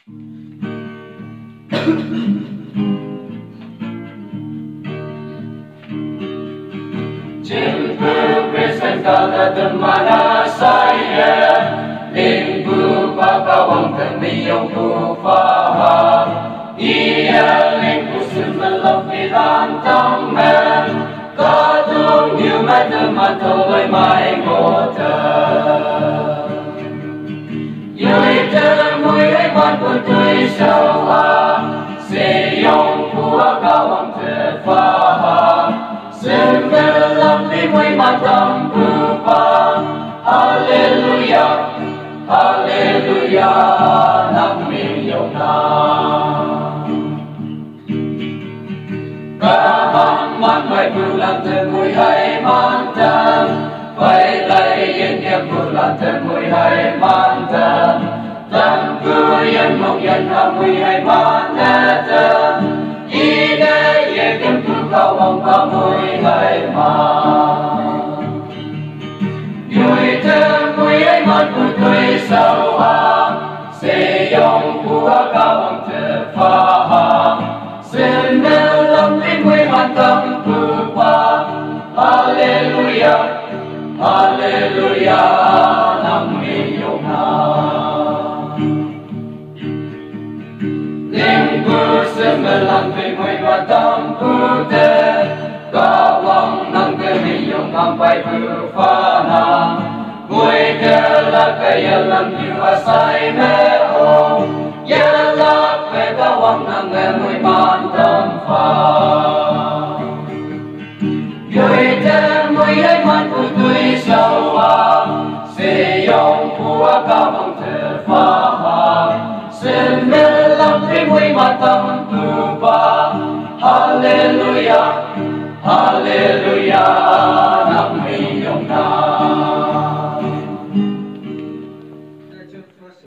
Jumpa Kristen kala demana saya Lingku pakawang temiyong kufaha Ia lingku semelok bilang tamen Kadung yumat teman toloi mai kota Yui temui aiman putui syawa Seyong pakawang terfaham Sembilan limui matang pupa Haleluya, Haleluya, Namin yung na Kahaman may bulan temui hai mantan Bay lay yên hiệp bulan temui hai mantan Tan kuyan mong yan hamui hai mantan Ida ye kem tu kau mong kamui hai ma Yui temui hai man putui sawa Seyong pua kau mong terfaham Sembilan limui matang pupa Haleluya, Haleluya, Namin yung na Lingku sembilan limui matang putih Kawang nang kemiyong sampai berfana Mui kelak yalam yuasai meho Yelak kawang nang kemui mantang fa Yui temui aiman putui sawa Seyong pua kawang terfaham Sembilan limui matang pupa Haleluya, Haleluya